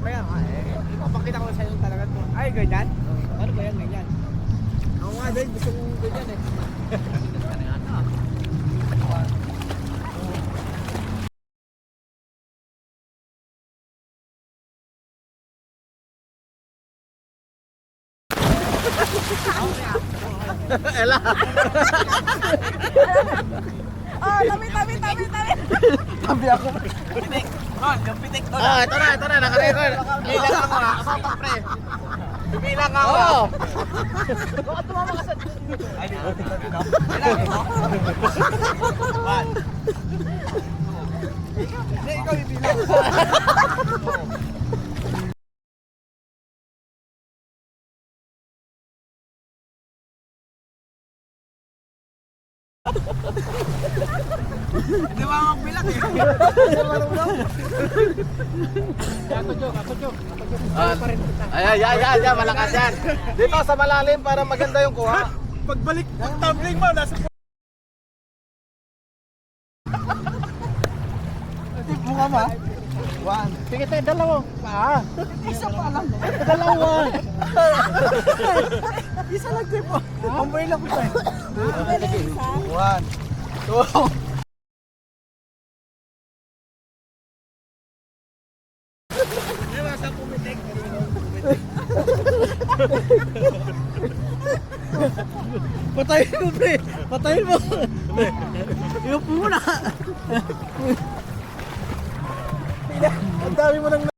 Kaya nga ipapakita ko sa iyo talaga to. Ay, ganyan? Ano ba yan, ganyan? Ako nga din, gusto kong ganyan eh. Ela. Oh, tabi. Tabi ako. Pitik! Oh, yung pitik ko Ah, ito na, naka-record. Bilang ako ha. Kasama pre. Bilang ako. Oo. Bakit tumama ka sa... Ay, di ba? Bilang ako. One. Hindi, ikaw yung bilang. Hindi ba magbilang eh? Ayan, malakas yan. Dito sa malalim para maganda yung kuha. Pagbalik, pag-tumbling mo, nasa... Mukha ba? One. Sige tayo, dalawa. Isa pa lang. Dalawa. Isa lang din po. Pamboy lang po tayo. One. Two. Diba sa pumitik? Patayin mo, pre. Patayin mo. Iupo mo na. Ang dami mo nang